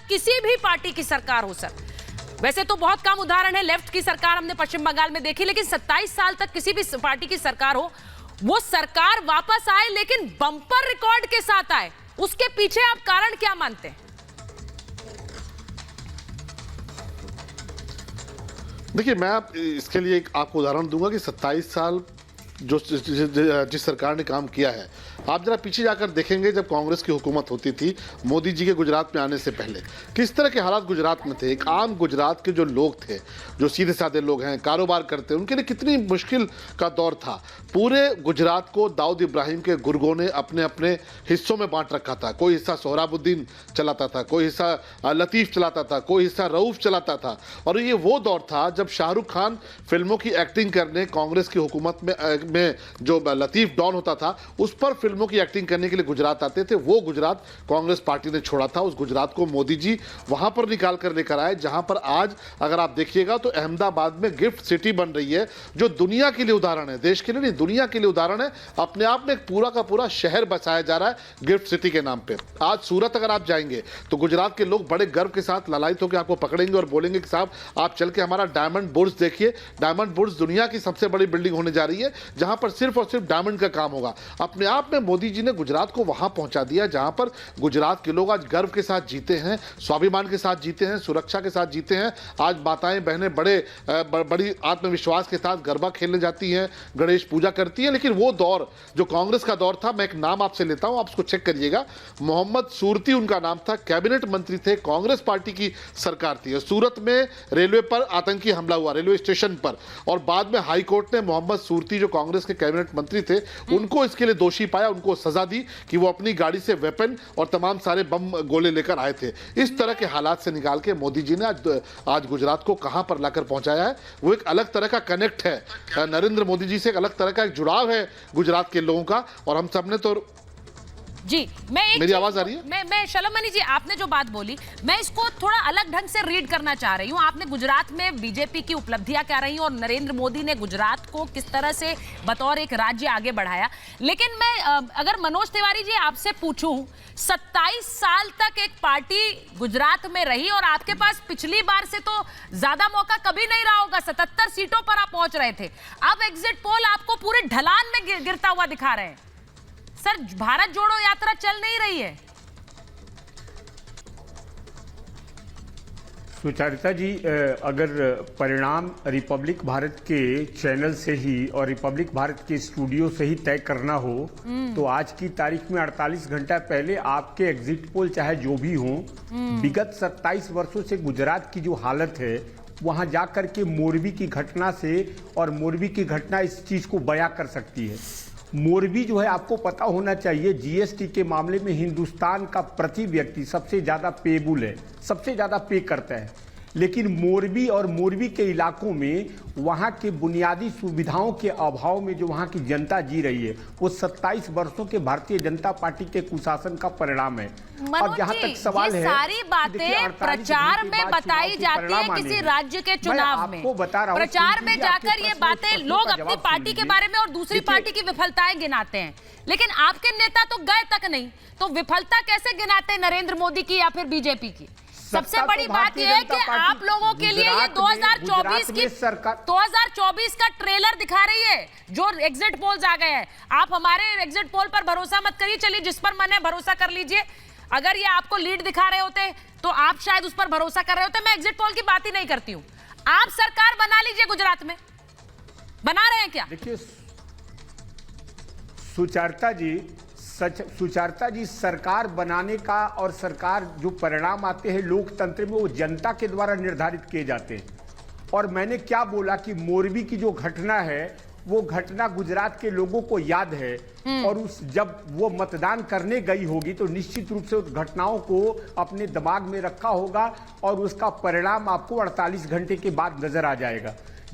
किसी भी पार्टी की सरकार हो सर। वैसे तो बहुत कम उदाहरण है, लेफ्ट की सरकार हमने पश्चिम बंगाल में देखी, लेकिन 27 साल तक किसी भी पार्टी की सरकार हो, वो सरकार वापस आए लेकिन बम्पर रिकॉर्ड के साथ आए, उसके पीछे आप कारण क्या मानते हैं? देखिए, मैं इसके लिए आपको उदाहरण दूंगा कि 27 साल जिस सरकार ने काम किया है, आप जरा पीछे जाकर देखेंगे जब कांग्रेस की हुकूमत होती थी मोदी जी के गुजरात में आने से पहले किस तरह के हालात गुजरात में थे। एक आम गुजरात के जो लोग थे, जो सीधे साधे लोग हैं, कारोबार करते हैं, उनके लिए कितनी मुश्किल का दौर था। पूरे गुजरात को दाऊद इब्राहिम के गुर्गों ने अपने अपने हिस्सों में बांट रखा था। कोई हिस्सा सोहराबुद्दीन चलाता था, कोई हिस्सा लतीफ़ चलाता था, कोई हिस्सा रऊफ़ चलाता था। और ये वो दौर था जब शाहरुख खान फिल्मों की एक्टिंग करने कांग्रेस की हुकूमत में जो लतीफ़ डॉन होता था उस पर फिल्मों की एक्टिंग करने के लिए गुजरात आते थे। वो गुजरात कांग्रेस पार्टी ने छोड़ा था। उस गुजरात को मोदी जी वहां पर निकाल कर लेकर आए जहां पर आज अगर आप देखिएगा तो अहमदाबाद में गिफ्ट सिटी बन रही है, जो दुनिया के लिए उदाहरण है, देश के लिए नहीं, दुनिया के लिए उदाहरण है। अपने आप में एक पूरा का पूरा शहर बसाया जा रहा है गिफ्ट सिटी के नाम पे। आज सूरत अगर आप जाएंगे तो गुजरात के लोग बड़े गर्व के साथ ललायत होकर आपको पकड़ेंगे और बोलेंगे कि साहब आप चल के हमारा डायमंड बुर्ज देखिए। डायमंड बुर्ज दुनिया की सबसे बड़ी बिल्डिंग होने जा रही है जहां पर सिर्फ और सिर्फ डायमंड का काम होगा। अपने आप में मोदी जी ने गुजरात को वहां पहुंचा दिया जहां पर गुजरात के लोग आज गर्व के साथ जीते हैं, स्वाभिमान के साथ जीते हैं, सुरक्षा के साथ जीते हैं। आज माताएं बहनें बड़ी आत्मविश्वास के साथ गरबा खेलने जाती हैं, गणेश पूजा करती हैं। लेकिन वो दौर जो कांग्रेस का दौर था, मैं एक नाम आपसे लेता हूं, आप उसको चेक करिएगा। मोहम्मद सूरती उनका नाम था, कैबिनेट मंत्री थे, कांग्रेस पार्टी की सरकार थी। सूरत में रेलवे पर आतंकी हमला हुआ, रेलवे स्टेशन पर, और बाद में हाई कोर्ट ने मोहम्मद सूरती जो कांग्रेस के कैबिनेट मंत्री थे उनको इसके लिए दोषी पाया, उनको सजा दी कि वो अपनी गाड़ी से वेपन और तमाम सारे बम गोले लेकर आए थे। इस तरह के हालात से निकाल के मोदी जी ने आज गुजरात को कहां पर लाकर पहुंचाया है। वो एक अलग तरह का कनेक्ट है, नरेंद्र मोदी जी से एक अलग तरह का एक जुड़ाव है गुजरात के लोगों का। और हम सबने तो जी, मेरी आवाज आ रही है? मैं शलम मनी जी, आपने जो बात बोली मैं इसको थोड़ा अलग ढंग से रीड करना चाह रही हूँ। आपने गुजरात में बीजेपी की उपलब्धियां क्या रही और नरेंद्र मोदी ने गुजरात को किस तरह से बतौर एक राज्य आगे बढ़ाया। लेकिन मैं अगर मनोज तिवारी जी आपसे पूछूं, 27 साल तक एक पार्टी गुजरात में रही और आपके पास पिछली बार से तो ज्यादा मौका कभी नहीं रहा होगा, 77 सीटों पर आप पहुंच रहे थे। अब एग्जिट पोल आपको पूरे ढलान में गिरता हुआ दिखा रहे हैं। सर, भारत जोड़ो यात्रा चल नहीं रही है। सुचरिता जी, अगर परिणाम रिपब्लिक भारत के चैनल से ही और रिपब्लिक भारत के स्टूडियो से ही तय करना हो तो आज की तारीख में 48 घंटा पहले आपके एग्जिट पोल चाहे जो भी हो, विगत 27 वर्षों से गुजरात की जो हालत है वहां जाकर के मोरबी की घटना से, और मोरबी की घटना इस चीज को बयां कर सकती है। मोरबी जो है, आपको पता होना चाहिए, जीएसटी के मामले में हिंदुस्तान का प्रति व्यक्ति सबसे ज्यादा पेबुल है, सबसे ज्यादा पे करता है। लेकिन मोरबी और मोरबी के इलाकों में वहां के बुनियादी सुविधाओं के अभाव में जो वहां की जनता जी रही है वो 27 वर्षों के भारतीय जनता पार्टी के कुशासन का परिणाम है। अब जहां तक सवाल है, सारी बातें प्रचार में बताई जाती है किसी राज्य के चुनाव में, प्रचार में जाकर ये बातें लोग अपनी पार्टी के बारे में और दूसरी पार्टी की विफलताएं गिनाते हैं, लेकिन आपके नेता तो गए तक नहीं। तो विफलता कैसे गिनाते, नरेंद्र मोदी की या फिर बीजेपी की? सबसे बड़ी बात यह है कि आप लोगों के लिए ये 2024 का ट्रेलर दिखा रही है जो एग्जिट पोल्स आ गए हैं। आप हमारे एग्जिट पोल पर भरोसा मत करिए, चलिए जिस पर मन है भरोसा कर लीजिए। अगर ये आपको लीड दिखा रहे होते तो आप शायद उस पर भरोसा कर रहे होते। मैं एग्जिट पोल की बात ही नहीं करती हूं। आप सरकार बना लीजिए, गुजरात में बना रहे हैं क्या? देखिए सुचरिता जी, सरकार बनाने का और सरकार जो परिणाम आते हैं लोकतंत्र में वो जनता के द्वारा निर्धारित किए जाते हैं। और मैंने क्या बोला कि मोरबी की जो घटना है वो घटना गुजरात के लोगों को याद है, और जब वो मतदान करने गई होगी तो निश्चित रूप से उस घटनाओं को अपने दिमाग में रखा होगा और उसका परिणाम आपको 48 घंटे के बाद नजर आ जाएगा।